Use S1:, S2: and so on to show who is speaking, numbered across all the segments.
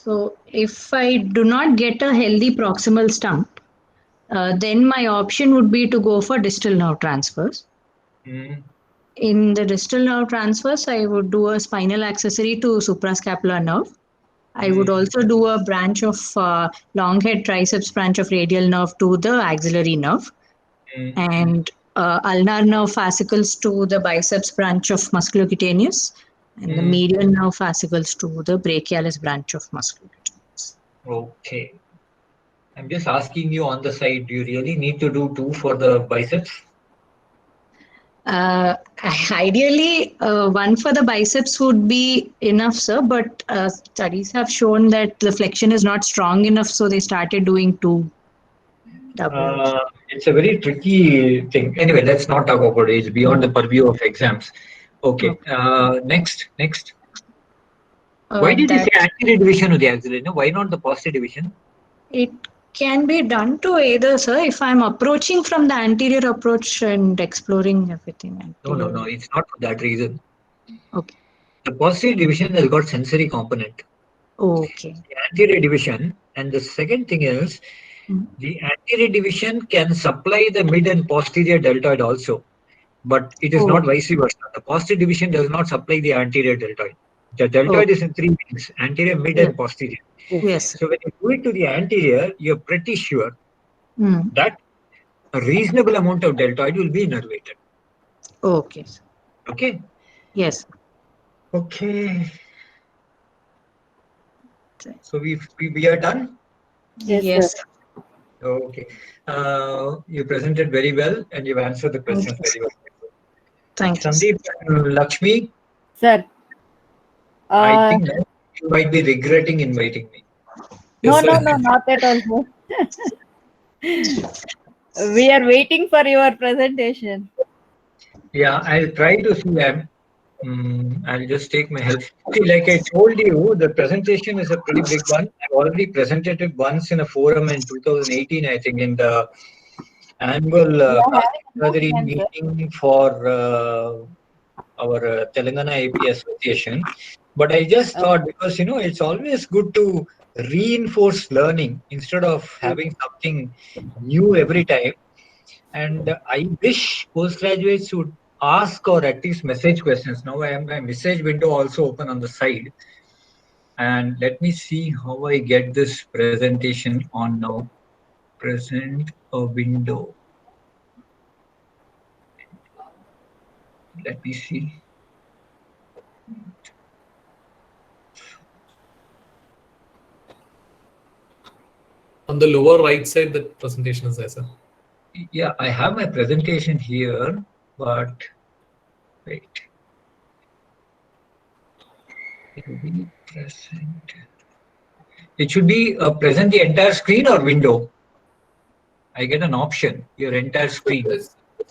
S1: So if I do not get a healthy proximal stump, then my option would be to go for distal nerve transfers. In the distal nerve transfers, I would do a spinal accessory to suprascapular nerve. I would also do a branch of long head triceps branch of radial nerve to the axillary nerve, and ulnar nerve fascicles to the biceps branch of musculocutaneous, and the medial nerve fascicles to the brachialis branch of musculocutaneous.
S2: Okay. I'm just asking you on the side, do you really need to do 2 for the biceps?
S1: Ideally, one for the biceps would be enough, sir, but studies have shown that the flexion is not strong enough, so they started doing 2 double.
S2: It's a very tricky thing. Anyway, let's not talk about it. It's beyond the purview of exams. Okay. Next. Why did you say anterior division of the axillary? No, why not the posterior division?
S1: It can be done to either, sir, if I'm approaching from the anterior approach and exploring everything.
S2: No. It's not for that reason.
S1: Okay.
S2: The posterior division has got sensory component.
S1: Okay.
S2: The anterior division, and the second thing is, the anterior division can supply the mid and posterior deltoid also, but it is not vice versa. The posterior division does not supply the anterior deltoid. The deltoid is in 3 wings: anterior, mid, and posterior.
S1: Yes.
S2: So when you do it to the anterior, you're pretty sure that a reasonable amount of deltoid will be innervated.
S1: Okay.
S2: Okay?
S1: Yes.
S2: Okay. So we are done?
S1: Yes.
S2: Okay. You presented very well and you've answered the questions very well.
S1: Thank you.
S2: Sandeep and Lakshmi?
S3: Sir.
S2: I think you might be regretting inviting me.
S3: No, not at all, sir. We are waiting for your presentation.
S2: Yeah, I'll try to see. I'll just take my help. See, like I told you, the presentation is a pretty big one. I've already presented it once in a forum in 2018, I think, in the annual surgery meeting for our Telangana AP Association. But I just thought, because it's always good to reinforce learning instead of having something new every time. And I wish postgraduates would ask or at least message questions. Now I have my message window also open on the side. And let me see how I get this presentation on now. Present a window. Let me see.
S4: On the lower right side, the presentation is there, sir.
S2: Yeah, I have my presentation here, but wait. It will be present. It should be present the entire screen or window. I get an option, your entire screen.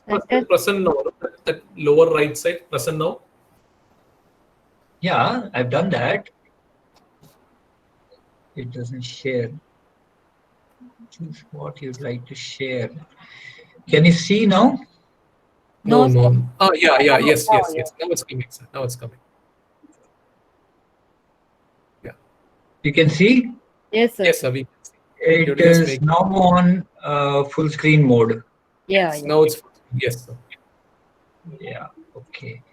S4: Present now, that lower right side, present now.
S2: Yeah, I've done that. It doesn't share. Choose what you'd like to share. Can you see now?
S4: No. Oh, yeah. Yes. Now it's coming, sir. Now it's coming. Yeah.
S2: You can see?
S3: Yes, sir.
S4: Yes, sir. We can see.
S2: It is now on full screen mode.
S3: Yeah.
S4: Now it's full screen. Yes, sir.
S2: Yeah. Okay.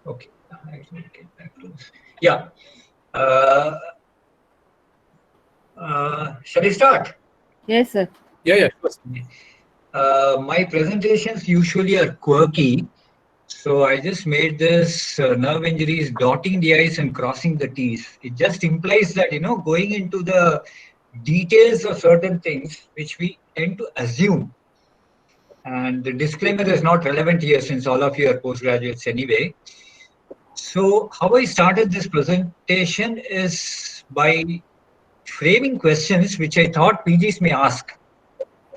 S2: I will get that close. Yeah. Shall we start?
S3: Yes, sir.
S4: Yeah.
S2: My presentations usually are quirky. So I just made this nerve injuries, dotting the I's and crossing the T's. It just implies that, going into the details of certain things, which we tend to assume. And the disclaimer is not relevant here since all of you are postgraduates anyway. So how I started this presentation is by framing questions which I thought PGs may ask.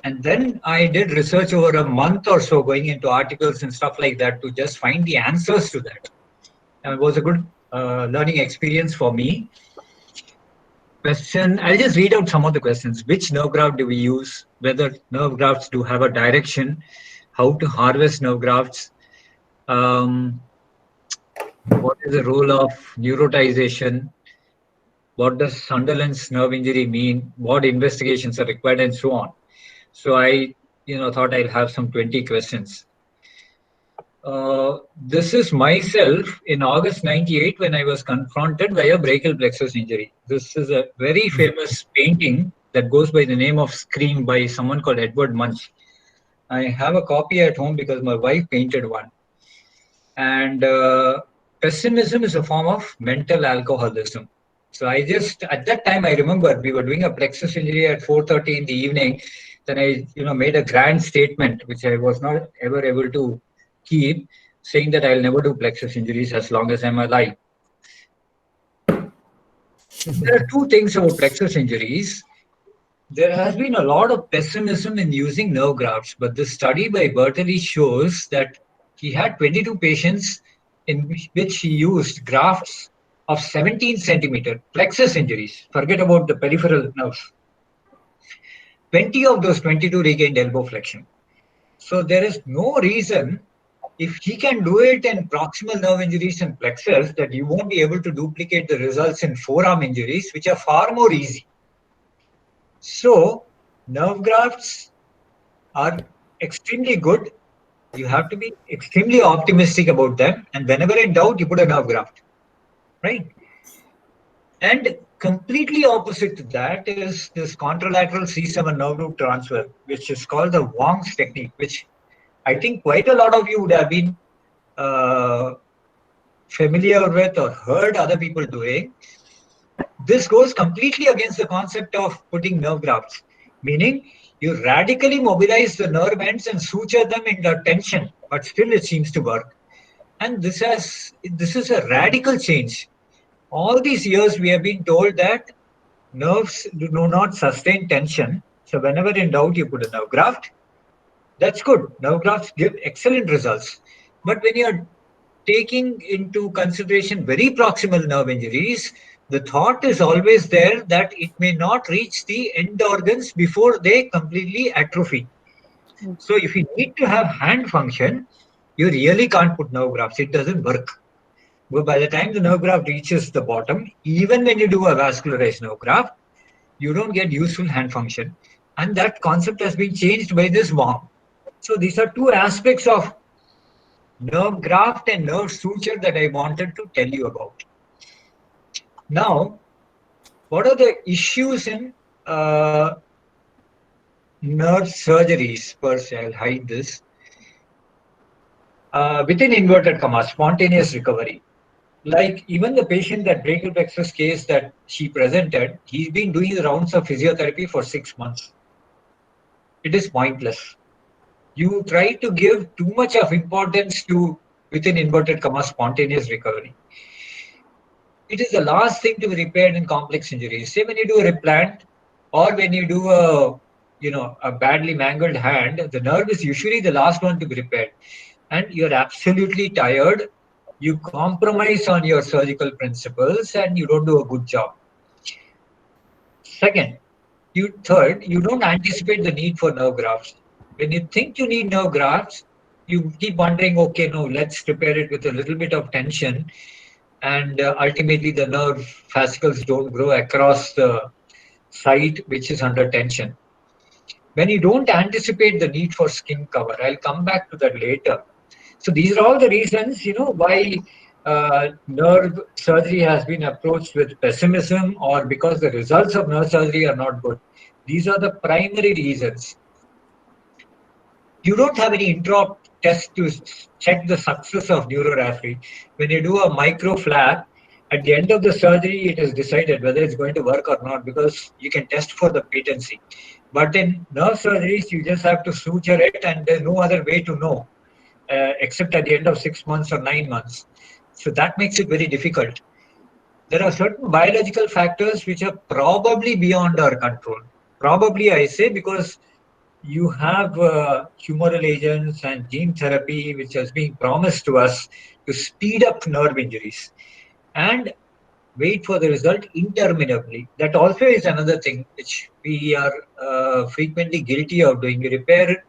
S2: And then I did research over a month or so, going into articles and stuff like that to just find the answers to that. And it was a good learning experience for me. Question, I'll just read out some of the questions. Which nerve graft do we use? Whether nerve grafts do have a direction? How to harvest nerve grafts? What is the role of neurotization? what does Sunderland's nerve injury mean, what investigations are required, and so on. So I, thought I'll have some 20 questions. This is myself in August 98 when I was confronted by a brachial plexus injury. This is a very famous painting that goes by the name of Scream by someone called Edward Munch. I have a copy at home because my wife painted one. And pessimism is a form of mental alcoholism. So at that time, I remember we were doing a plexus injury at 4:30 in the evening. Then I, made a grand statement, which I was not ever able to keep, saying that I'll never do plexus injuries as long as I'm alive. There are two things about plexus injuries. There has been a lot of pessimism in using nerve grafts, but this study by Bertolli shows that he had 22 patients in which he used grafts of 17 centimeter plexus injuries. Forget about the peripheral nerves. 20 of those 22 regained elbow flexion. So there is no reason, if he can do it in proximal nerve injuries and plexus, that you won't be able to duplicate the results in forearm injuries, which are far more easy. So nerve grafts are extremely good. You have to be extremely optimistic about them. And whenever in doubt, you put a nerve graft, right? And completely opposite to that is this contralateral C7 nerve root transfer, which is called the Wong's technique, which I think quite a lot of you would have been familiar with or heard other people doing. This goes completely against the concept of putting nerve grafts, meaning you radically mobilize the nerve ends and suture them into tension, but still it seems to work. And this is a radical change. All these years we have been told that nerves do not sustain tension. So whenever in doubt, you put a nerve graft. That's good. Nerve grafts give excellent results. But when you're taking into consideration very proximal nerve injuries, the thought is always there that it may not reach the end organs before they completely atrophy. So if you need to have hand function, you really can't put nerve grafts. It doesn't work. But by the time the nerve graft reaches the bottom, even when you do a vascularized nerve graft, you don't get useful hand function. And that concept has been changed by this Wong. So these are two aspects of nerve graft and nerve suture that I wanted to tell you about. Now, what are the issues in nerve surgeries per se? I'll hide this. Within inverted commas, spontaneous recovery. Like even the patient, that brachial plexus case that she presented, he's been doing the rounds of physiotherapy for 6 months. It is pointless. You try to give too much of importance to, within inverted commas, spontaneous recovery. It is the last thing to be repaired in complex injuries. Say when you do a replant or when you do a badly mangled hand, the nerve is usually the last one to be repaired. And you're absolutely tired. You compromise on your surgical principles and you don't do a good job. Third, you don't anticipate the need for nerve grafts. When you think you need nerve grafts, you keep wondering, okay, no, let's repair it with a little bit of tension. And ultimately, the nerve fascicles don't grow across the site which is under tension. When you don't anticipate the need for skin cover, I'll come back to that later. So these are all the reasons, why nerve surgery has been approached with pessimism or because the results of nerve surgery are not good. These are the primary reasons. You don't have any intra-op test to check the success of neuroartery. When you do a micro flap, at the end of the surgery, it is decided whether it's going to work or not because you can test for the patency. But in nerve surgeries, you just have to suture it and there's no other way to know. Except at the end of 6 months or 9 months. So that makes it very difficult. There are certain biological factors which are probably beyond our control. Probably, I say, because you have humoral agents and gene therapy which has been promised to us to speed up nerve injuries and wait for the result interminably. That also is another thing which we are frequently guilty of doing. You repair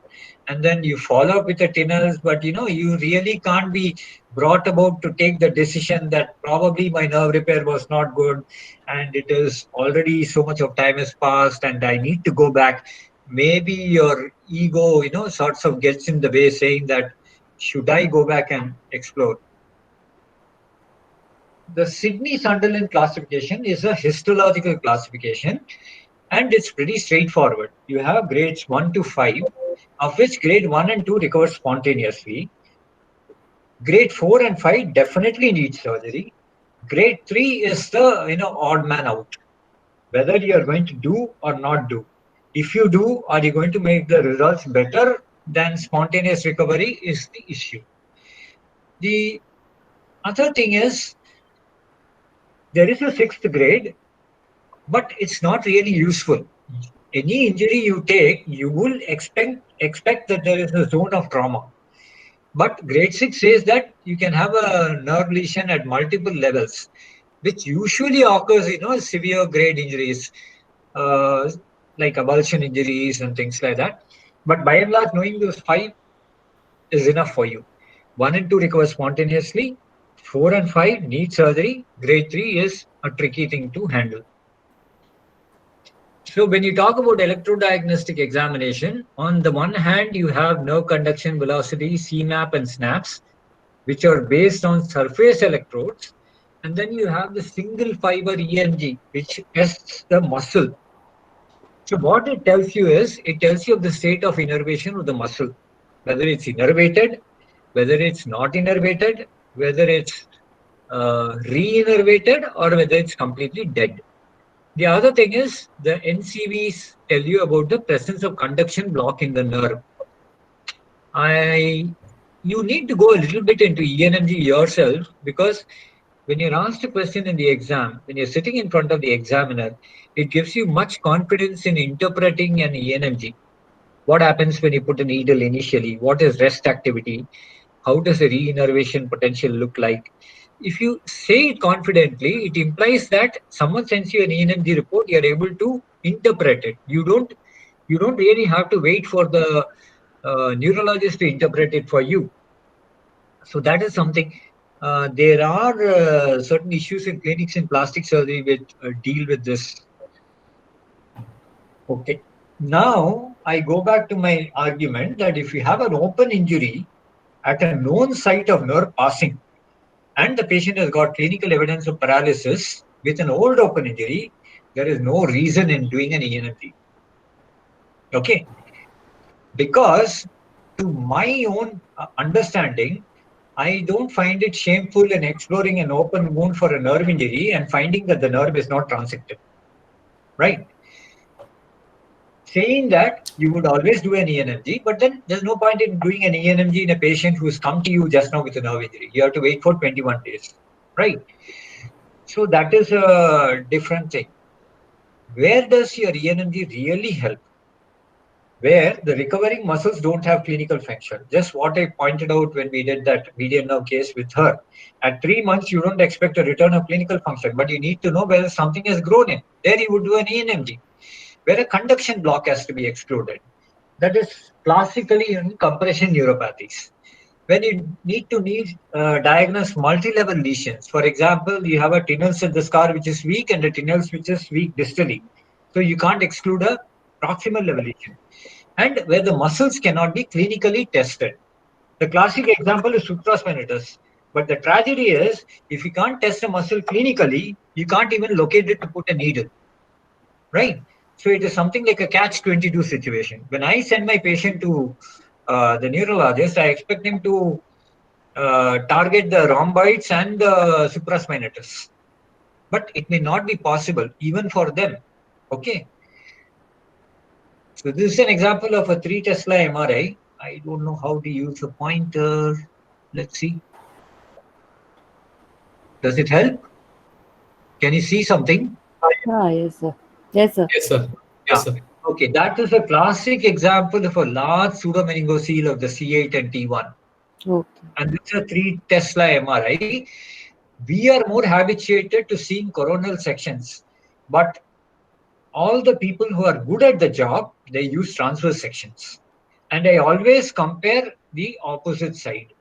S2: and then you follow up with the TINALs, but you really can't be brought about to take the decision that probably my nerve repair was not good, and it is already so much of time has passed and I need to go back. Maybe your ego, sorts of gets in the way, saying that, should I go back and explore? The Sydney Sunderland classification is a histological classification, and it's pretty straightforward. You have grades 1 to 5, of which grade 1 and 2 recover spontaneously. Grade 4 and 5 definitely need surgery. Grade 3 is the odd man out, whether you are going to do or not do. If you do, are you going to make the results better than spontaneous recovery is the issue. The other thing is, there is a 6th grade, but it's not really useful. Any injury you take, you will expect that there is a zone of trauma. But grade 6 says that you can have a nerve lesion at multiple levels, which usually occurs, severe grade injuries, like avulsion injuries and things like that. But by and large, knowing those 5 is enough for you. 1 and 2 recover spontaneously. 4 and 5 need surgery. Grade 3 is a tricky thing to handle. So when you talk about electrodiagnostic examination, on the one hand, you have nerve conduction velocity, CMAP and SNAPs, which are based on surface electrodes. And then you have the single fiber EMG, which tests the muscle. So what it tells you is, it tells you of the state of innervation of the muscle, whether it's innervated, whether it's not innervated, whether it's re-innervated, or whether it's completely dead. The other thing is, the NCVs tell you about the presence of conduction block in the nerve. You need to go a little bit into ENMG yourself, because when you're asked a question in the exam, when you're sitting in front of the examiner, it gives you much confidence in interpreting an ENMG. What happens when you put a needle initially? What is rest activity? How does the re-innervation potential look like? If you say it confidently, it implies that someone sends you an ENMG report, you're able to interpret it. You don't really have to wait for the neurologist to interpret it for you. So that is something. There are certain issues in clinics in plastic surgery which deal with this. Okay. Now I go back to my argument that if you have an open injury at a known site of nerve passing, and the patient has got clinical evidence of paralysis with an old open injury, there is no reason in doing an ENMG. Okay. Because to my own understanding, I don't find it shameful in exploring an open wound for a nerve injury and finding that the nerve is not transected. Right? Saying that, you would always do an ENMG, but then there's no point in doing an ENMG in a patient who's come to you just now with a nerve injury. You have to wait for 21 days. Right? So that is a different thing. Where does your ENMG really help? Where the recovering muscles don't have clinical function. Just what I pointed out when we did that median nerve case with her. At 3 months, you don't expect a return of clinical function, but you need to know whether something has grown in. There you would do an ENMG, where a conduction block has to be excluded. That is classically in compression neuropathies. When you need to diagnose multi-level lesions, for example, you have a TINALS in the scar which is weak and a TINALS which is weak distally. So you can't exclude a proximal level lesion. And where the muscles cannot be clinically tested. The classic example is supraspinatus. But the tragedy is, if you can't test a muscle clinically, you can't even locate it to put a needle. Right? So it is something like a catch-22 situation. When I send my patient to the neurologist, I expect him to target the rhomboids and the supraspinatus. But it may not be possible even for them. Okay. So this is an example of a 3 Tesla MRI. I don't know how to use a pointer. Let's see. Does it help? Can you see something?
S3: Yes, sir. Yes, sir.
S4: Yes, sir. Yes, sir.
S2: Okay, that is a classic example of a large pseudomeningocele of the C8 and T1.
S3: Okay.
S2: And this is a 3 Tesla MRI. We are more habituated to seeing coronal sections, but all the people who are good at the job, they use transverse sections. and I always compare the opposite side.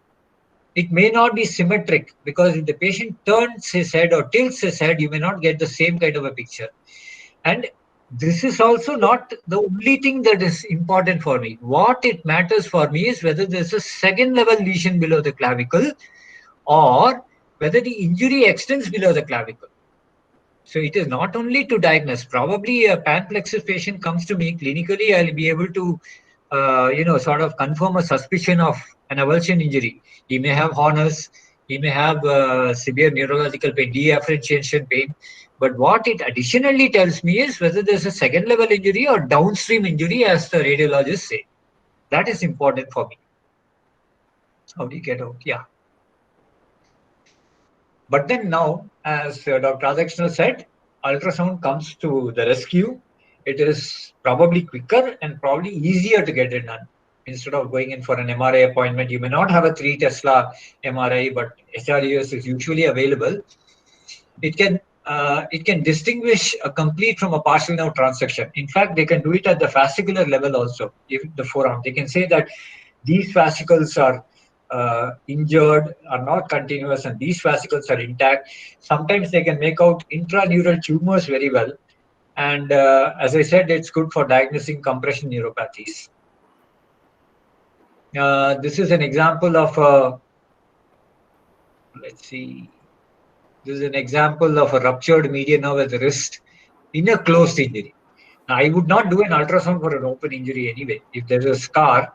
S2: It may not be symmetric, because if the patient turns his head or tilts his head, you may not get the same kind of a picture. And this is also not the only thing that is important for me. What it matters for me is whether there's a second level lesion below the clavicle, or whether the injury extends below the clavicle. So it is not only to diagnose. Probably a panplexus patient comes to me clinically, I'll be able to, sort of confirm a suspicion of an avulsion injury. He may have Horner's, he may have severe neurological pain, deafferentiation pain. But what it additionally tells me is whether there's a second level injury or downstream injury, as the radiologists say. That is important for me. How do you get out? Yeah. But then now, as Dr. Radhakrishnan said, ultrasound comes to the rescue. It is probably quicker and probably easier to get it done. Instead of going in for an MRI appointment, you may not have a 3 Tesla MRI, but HRUS is usually available. It can distinguish a complete from a partial nerve transection. In fact, they can do it at the fascicular level also. If the forearm, they can say that these fascicles are injured, are not continuous, and these fascicles are intact. Sometimes they can make out intraneural tumors very well. And as I said, it's good for diagnosing compression neuropathies. This is an example of let's see. This is an example of a ruptured median nerve at the wrist in a closed injury. Now, I would not do an ultrasound for an open injury anyway. If there's a scar,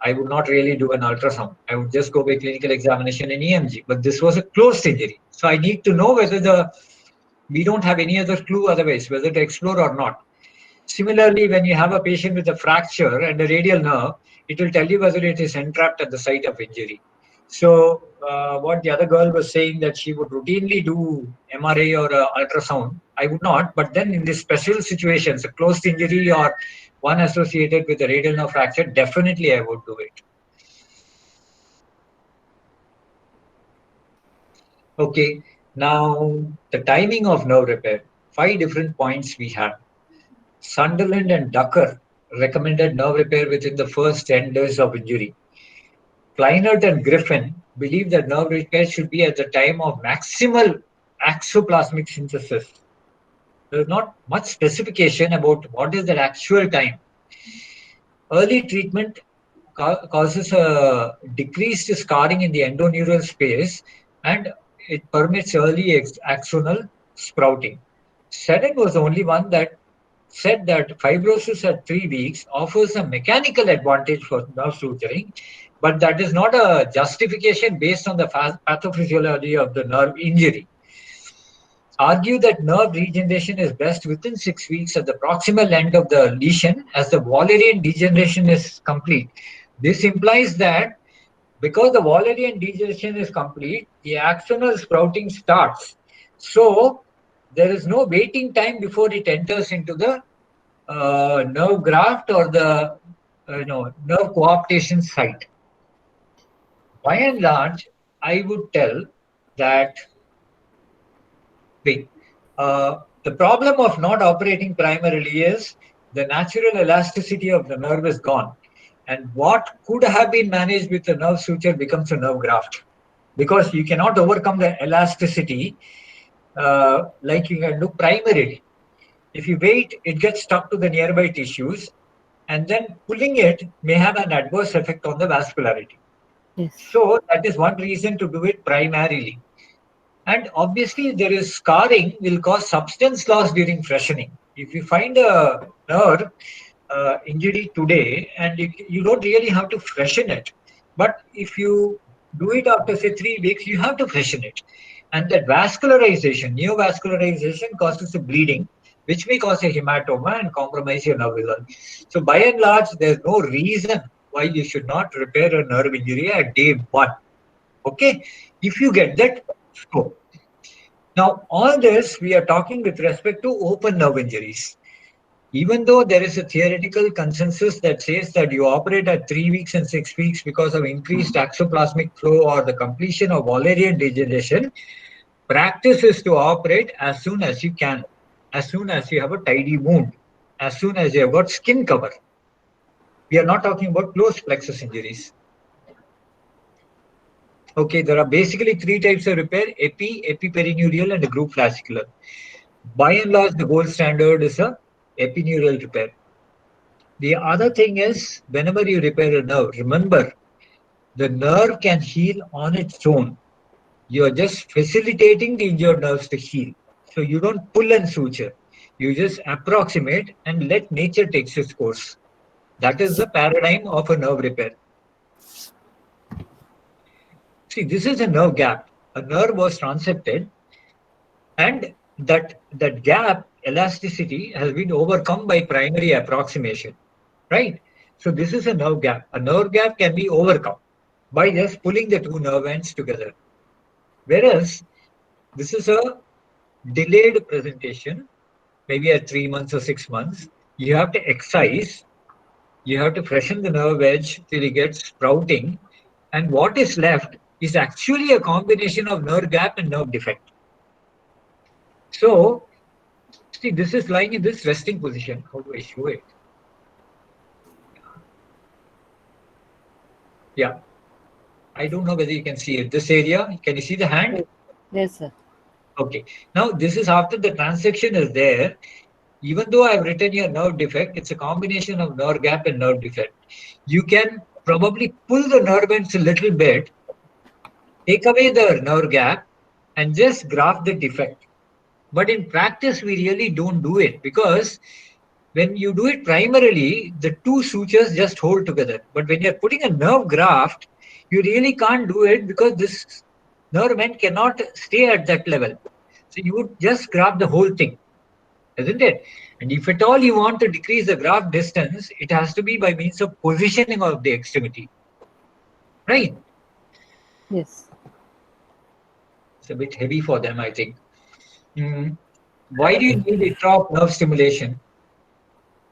S2: I would not really do an ultrasound. I would just go by clinical examination and EMG. But this was a closed injury. So I need to know whether we don't have any other clue otherwise, whether to explore or not. Similarly, when you have a patient with a fracture and a radial nerve, it will tell you whether it is entrapped at the site of injury. So what the other girl was saying, that she would routinely do MRI or ultrasound, I would not. But then in these special situations, a closed injury or one associated with a radial nerve fracture, definitely I would do it. Okay, now the timing of nerve repair. 5 different points we have. Sunderland and Ducker recommended nerve repair within the first 10 days of injury. Kleinert and Griffin believe that nerve repair should be at the time of maximal axoplasmic synthesis. There is not much specification about what is that actual time. Early treatment causes a decreased scarring in the endoneural space, and it permits early axonal sprouting. Seddon was the only one that said that fibrosis at 3 weeks offers a mechanical advantage for nerve suturing, but that is not a justification based on the pathophysiology of the nerve injury. Argue that nerve regeneration is best within 6 weeks at the proximal end of the lesion, as the Wallerian degeneration is complete. This implies that because the Wallerian degeneration is complete, the axonal sprouting starts. So there is no waiting time before it enters into the nerve graft or the nerve coaptation site. By and large, I would tell that the problem of not operating primarily is the natural elasticity of the nerve is gone. And what could have been managed with a nerve suture becomes a nerve graft, because you cannot overcome the elasticity like you can do primarily. If you wait, it gets stuck to the nearby tissues, and then pulling it may have an adverse effect on the vascularity.
S3: Yes.
S2: So that is one reason to do it primarily. And obviously, there is scarring will cause substance loss during freshening. If you find a nerve injury today, and you don't really have to freshen it, but if you do it after say 3 weeks, you have to freshen it. And that vascularization, neovascularization, causes a bleeding, which may cause a hematoma and compromise your nerve result. So by and large, there's no reason why you should not repair a nerve injury at day 1. Okay, if you get that scope. Now, all this we are talking with respect to open nerve injuries. Even though there is a theoretical consensus that says that you operate at 3 weeks and 6 weeks because of increased axoplasmic flow or the completion of Wallerian degeneration, practice is to operate as soon as you can, as soon as you have a tidy wound, as soon as you have got skin cover. We are not talking about closed plexus injuries. Okay, there are basically three types of repair: epiperineural, and a group fascicular. By and large, the gold standard is a epineural repair. The other thing is, whenever you repair a nerve, remember, the nerve can heal on its own. You are just facilitating the injured nerves to heal. So you don't pull and suture. You just approximate and let nature take its course. That is the paradigm of a nerve repair. See, this is a nerve gap. A nerve was transected, and that gap elasticity has been overcome by primary approximation, right? So this is a nerve gap. A nerve gap can be overcome by just pulling the two nerve ends together. Whereas this is a delayed presentation, maybe at 3 months or 6 months. You have to excise, you have to freshen the nerve edge till it gets sprouting, and what is left is actually a combination of nerve gap and nerve defect. So, see, this is lying in this resting position. How do I show it? Yeah. I don't know whether you can see it. This area, can you see the hand?
S3: Yes, sir.
S2: Okay. Now, this is after the transection is there. Even though I've written here nerve defect, it's a combination of nerve gap and nerve defect. You can probably pull the nerve ends a little bit, take away the nerve gap, and just graft the defect. But in practice, we really don't do it, because when you do it primarily, the two sutures just hold together. But when you're putting a nerve graft, you really can't do it, because this nerve end cannot stay at that level. So you would just graft the whole thing, isn't it? And if at all you want to decrease the graft distance, it has to be by means of positioning of the extremity, right?
S3: Yes.
S2: It's a bit heavy for them, I think. Why do you need intra-op nerve stimulation?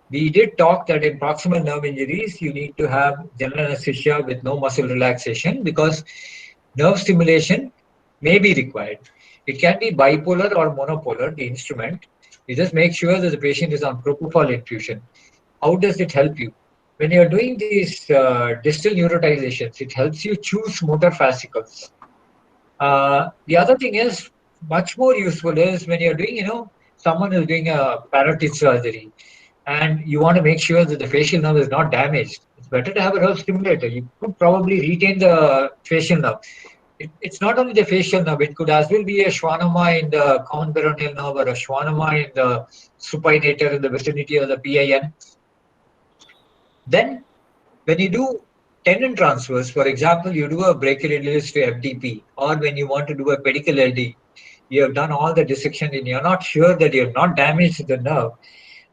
S2: We did talk that in proximal nerve injuries, you need to have general anesthesia with no muscle relaxation, because nerve stimulation may be required. It can be bipolar or monopolar, the instrument. You just make sure that the patient is on propofol infusion. How does it help you? When you're doing these distal neurotizations, it helps you choose motor fascicles. The other thing is, much more useful is when you're doing, someone is doing a parotid surgery, and you want to make sure that the facial nerve is not damaged. It's better to have a nerve stimulator. You could probably retain the facial nerve. It's not only the facial nerve, it could as well be a schwannoma in the common peroneal nerve, or a schwannoma in the supinator in the vicinity of the PIN. Then, when you do tendon transfers, for example, you do a brachioradialis to FDP, or when you want to do a pedicle LD, you have done all the dissection and you're not sure that you have not damaged the nerve,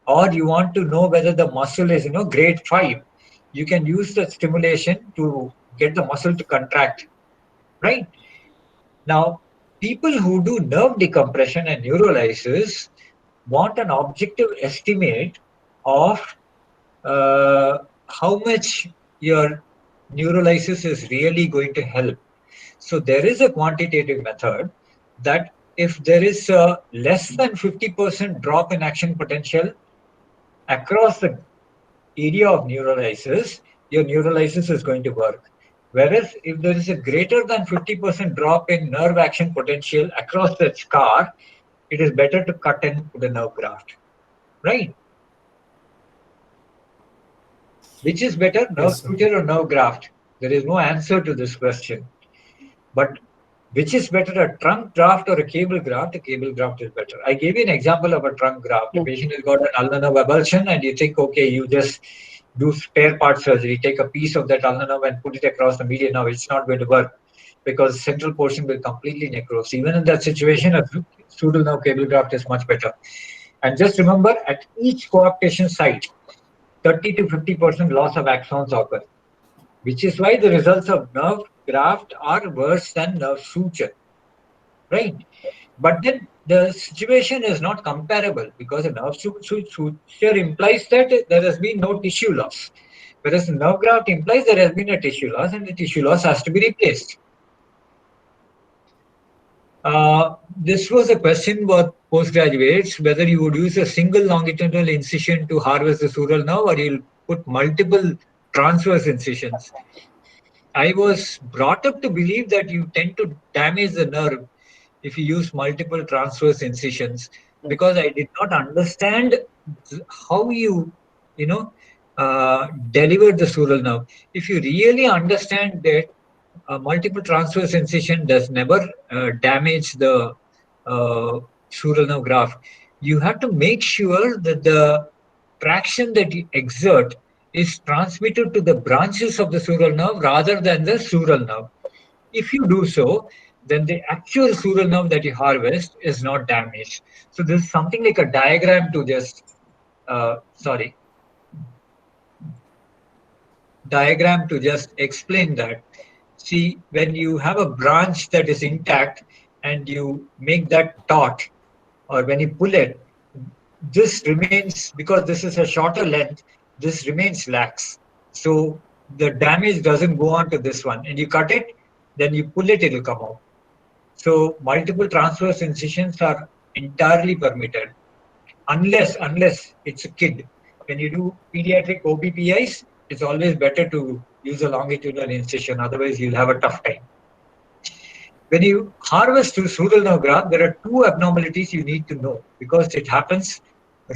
S2: or you want to know whether the muscle is, grade 5, you can use the stimulation to get the muscle to contract, right? Now, people who do nerve decompression and neurolysis want an objective estimate of how much your neurolysis is really going to help. So there is a quantitative method that if there is a less than 50% drop in action potential across the area of neurolysis, your neurolysis is going to work. Whereas if there is a greater than 50% drop in nerve action potential across the scar, it is better to cut and put a nerve graft, right? Which is better, nerve suture or nerve graft? There is no answer to this question. But which is better, a trunk graft or a cable graft? A cable graft is better. I gave you an example of a trunk graft. The patient has got an ulnar nerve avulsion, and you think, okay, you just do spare part surgery, take a piece of that ulnar nerve and put it across the median nerve. It's not going to work, because the central portion will completely necrose. Even in that situation, a pseudo nerve cable graft is much better. And just remember, at each coaptation site, 30 to 50% loss of axons occur, which is why the results of nerve graft are worse than nerve suture, right? But then the situation is not comparable, because a nerve suture implies that there has been no tissue loss, whereas a nerve graft implies there has been a tissue loss, and the tissue loss has to be replaced. This was a question about postgraduates, whether you would use a single longitudinal incision to harvest the sural nerve, or you'll put multiple transverse incisions. I was brought up to believe that you tend to damage the nerve if you use multiple transverse incisions, because I did not understand how you know, deliver the sural nerve. If you really understand that multiple transverse incision does never damage the sural nerve graft, you have to make sure that the traction that you exert is transmitted to the branches of the sural nerve rather than the sural nerve. If you do so, then the actual sural nerve that you harvest is not damaged. So this is something like a diagram to just, explain that. See, when you have a branch that is intact and you make that taut, or when you pull it, this remains, because this is a shorter length, this remains lax. So the damage doesn't go on to this one. And you cut it, then you pull it, it will come out. So multiple transverse incisions are entirely permitted, unless it's a kid. When you do pediatric OBPIs, it's always better to use a longitudinal incision, otherwise you'll have a tough time. When you harvest to sural nerve graft, there are two abnormalities you need to know, because it happens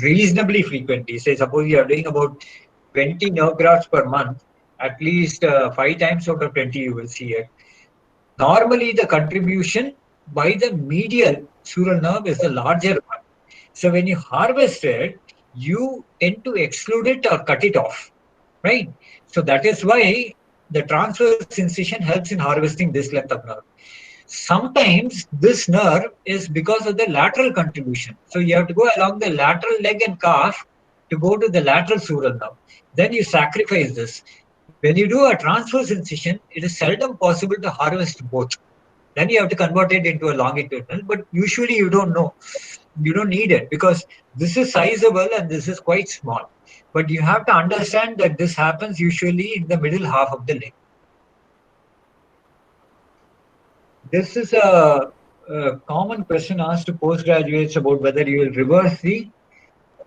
S2: reasonably frequently. Say, suppose you are doing about 20 nerve grafts per month, at least 5 times out of 20 you will see it. Normally, the contribution by the medial sural nerve is the larger one. So when you harvest it, you tend to exclude it or cut it off, right? So that is why the transverse incision helps in harvesting this length of nerve. Sometimes this nerve is because of the lateral contribution. So you have to go along the lateral leg and calf to go to the lateral sural nerve. Then you sacrifice this. When you do a transverse incision, it is seldom possible to harvest both. Then you have to convert it into a longitudinal, but usually you don't know. You don't need it, because this is sizable and this is quite small. But you have to understand that this happens usually in the middle half of the leg. This is a common question asked to postgraduates about whether you will reverse the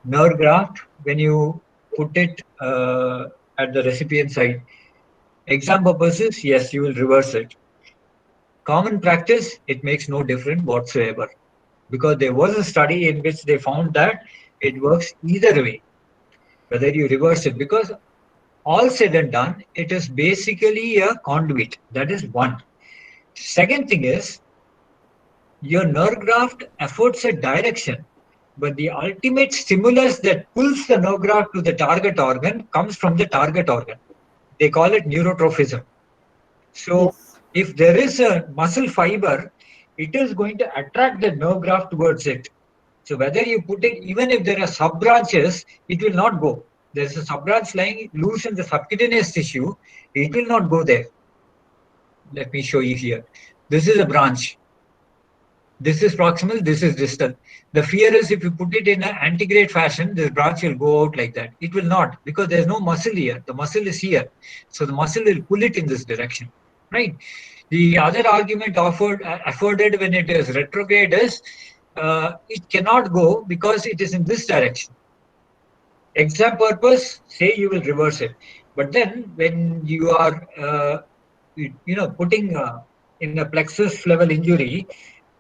S2: nerve graft when you put it at the recipient side. Exam purposes, yes, you will reverse it. Common practice, it makes no difference whatsoever, because there was a study in which they found that it works either way, whether you reverse it, because all said and done, it is basically a conduit. That is one. Second thing is, your nerve graft affords a direction, but the ultimate stimulus that pulls the nerve graft to the target organ comes from the target organ. They call it neurotrophism. So
S3: Yes.
S2: if there is a muscle fiber, it is going to attract the nerve graft towards it. So whether you put it, even if there are sub branches, it will not go. There's a sub branch lying loose in the subcutaneous tissue, it will not go there. Let me show you here. This is a branch. This is proximal, this is distal. The fear is if you put it in an antegrade fashion, this branch will go out like that. It will not, because there's no muscle here. The muscle is here. So the muscle will pull it in this direction, right? The other argument afforded when it is retrograde is it cannot go because it is in this direction. Exam purpose, say you will reverse it. But then when you are, putting in a plexus level injury,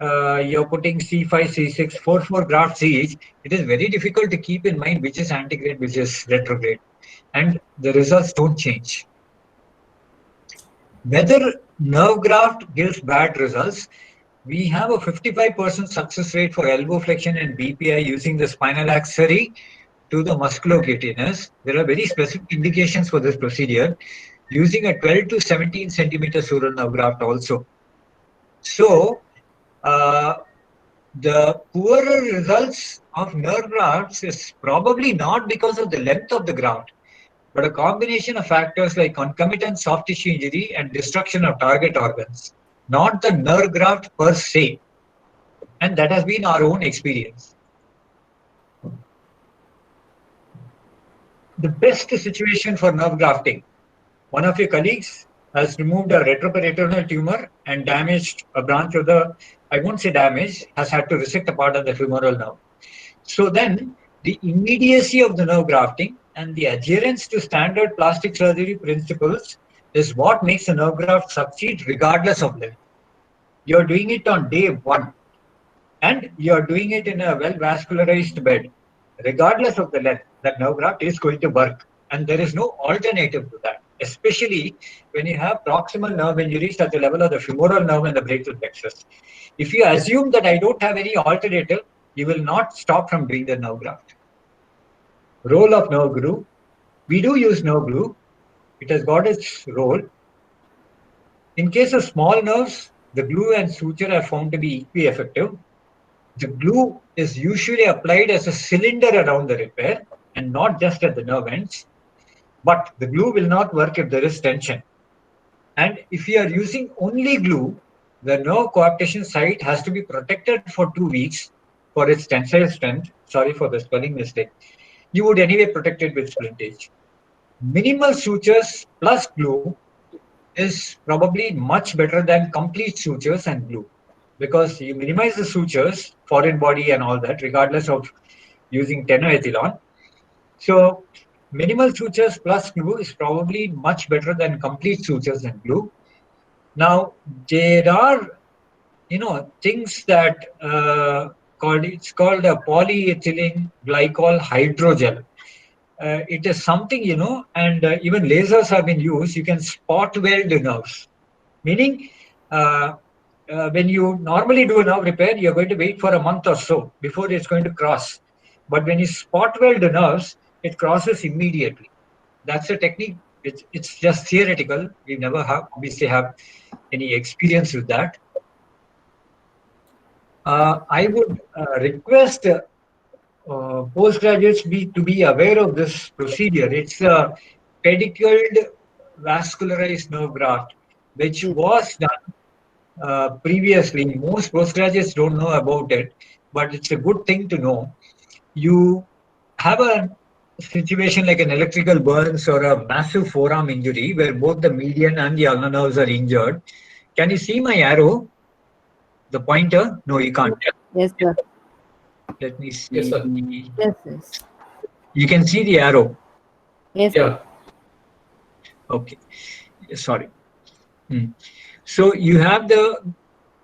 S2: you're putting C5, C6, 4 grafts each, it is very difficult to keep in mind which is antegrade, which is retrograde. And the results don't change. Whether nerve graft gives bad results, we have a 55% success rate for elbow flexion and BPI using the spinal accessory to the musculocutaneous. There are very specific indications for this procedure, using a 12 to 17 centimeter sural nerve graft also. So, the poorer results of nerve grafts is probably not because of the length of the graft, but a combination of factors like concomitant soft tissue injury and destruction of target organs, not the nerve graft per se. And that has been our own experience. The best situation for nerve grafting. One of your colleagues has removed a retroperitoneal tumor and damaged a branch of the, I won't say damage, has had to resect a part of the femoral nerve. So then the immediacy of the nerve grafting and the adherence to standard plastic surgery principles is what makes a nerve graft succeed regardless of length. You're doing it on day 1, and you're doing it in a well-vascularized bed. Regardless of the length, that nerve graft is going to work, and there is no alternative to that, especially when you have proximal nerve injuries at the level of the femoral nerve and the brachial plexus. If you assume that I don't have any alternative, you will not stop from doing the nerve graft. Role of nerve glue. We do use nerve glue. It has got its role. In case of small nerves, the glue and suture are found to be equally effective. The glue is usually applied as a cylinder around the repair and not just at the nerve ends. But the glue will not work if there is tension. And if you are using only glue, the nerve coaptation site has to be protected for 2 weeks for its tensile strength. Sorry for the spelling mistake. You would anyway protect it with splintage. Minimal sutures plus glue is probably much better than complete sutures and glue, because you minimize the sutures, foreign body and all that, regardless of using tenoethylon. So minimal sutures plus glue is probably much better than complete sutures and glue. Now, there are, things that it's called a polyethylene glycol hydrogel. It is something, and even lasers have been used. You can spot weld nerves, meaning when you normally do a nerve repair, you're going to wait for a month or so before it's going to cross. But when you spot weld the nerves, it crosses immediately. That's a technique. It's just theoretical. We never obviously have any experience with that. I would request postgraduates to be aware of this procedure. It's a pedicled vascularized nerve graft, which was done previously. Most postgraduates don't know about it, but it's a good thing to know. You have a situation like an electrical burns or a massive forearm injury where both the median and the ulnar nerves are injured. Can you see my arrow? The pointer? No, you can't.
S3: Yes, sir.
S2: Let me see.
S4: Yes, sir.
S3: Yes.
S2: You can see the arrow.
S3: Yes.
S4: Yeah.
S2: Okay. Sorry. So you have the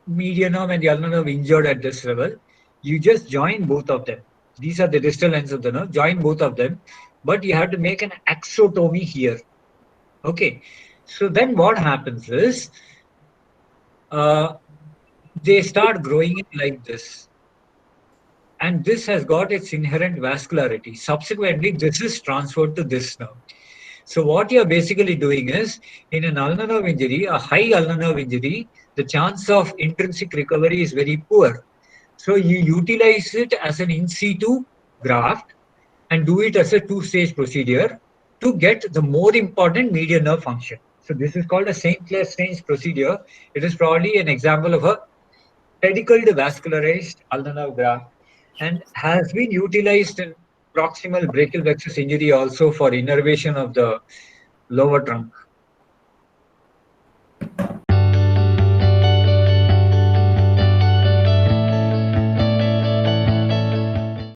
S2: median nerve and the ulnar nerve injured at this level. You just join both of them. These are the distal ends of the nerve. Join both of them, but you have to make an axotomy here. Okay. So then what happens is they start growing in like this. And this has got its inherent vascularity. Subsequently, this is transferred to this nerve. So what you're basically doing is, in an ulnar nerve injury, a high ulnar nerve injury, the chance of intrinsic recovery is very poor. So you utilize it as an in situ graft and do it as a 2-stage procedure to get the more important median nerve function. So this is called a St. Clair Strange procedure. It is probably an example of a pedicled vascularized ulnar nerve graft and has been utilized in proximal brachial plexus injury also for innervation of the lower trunk.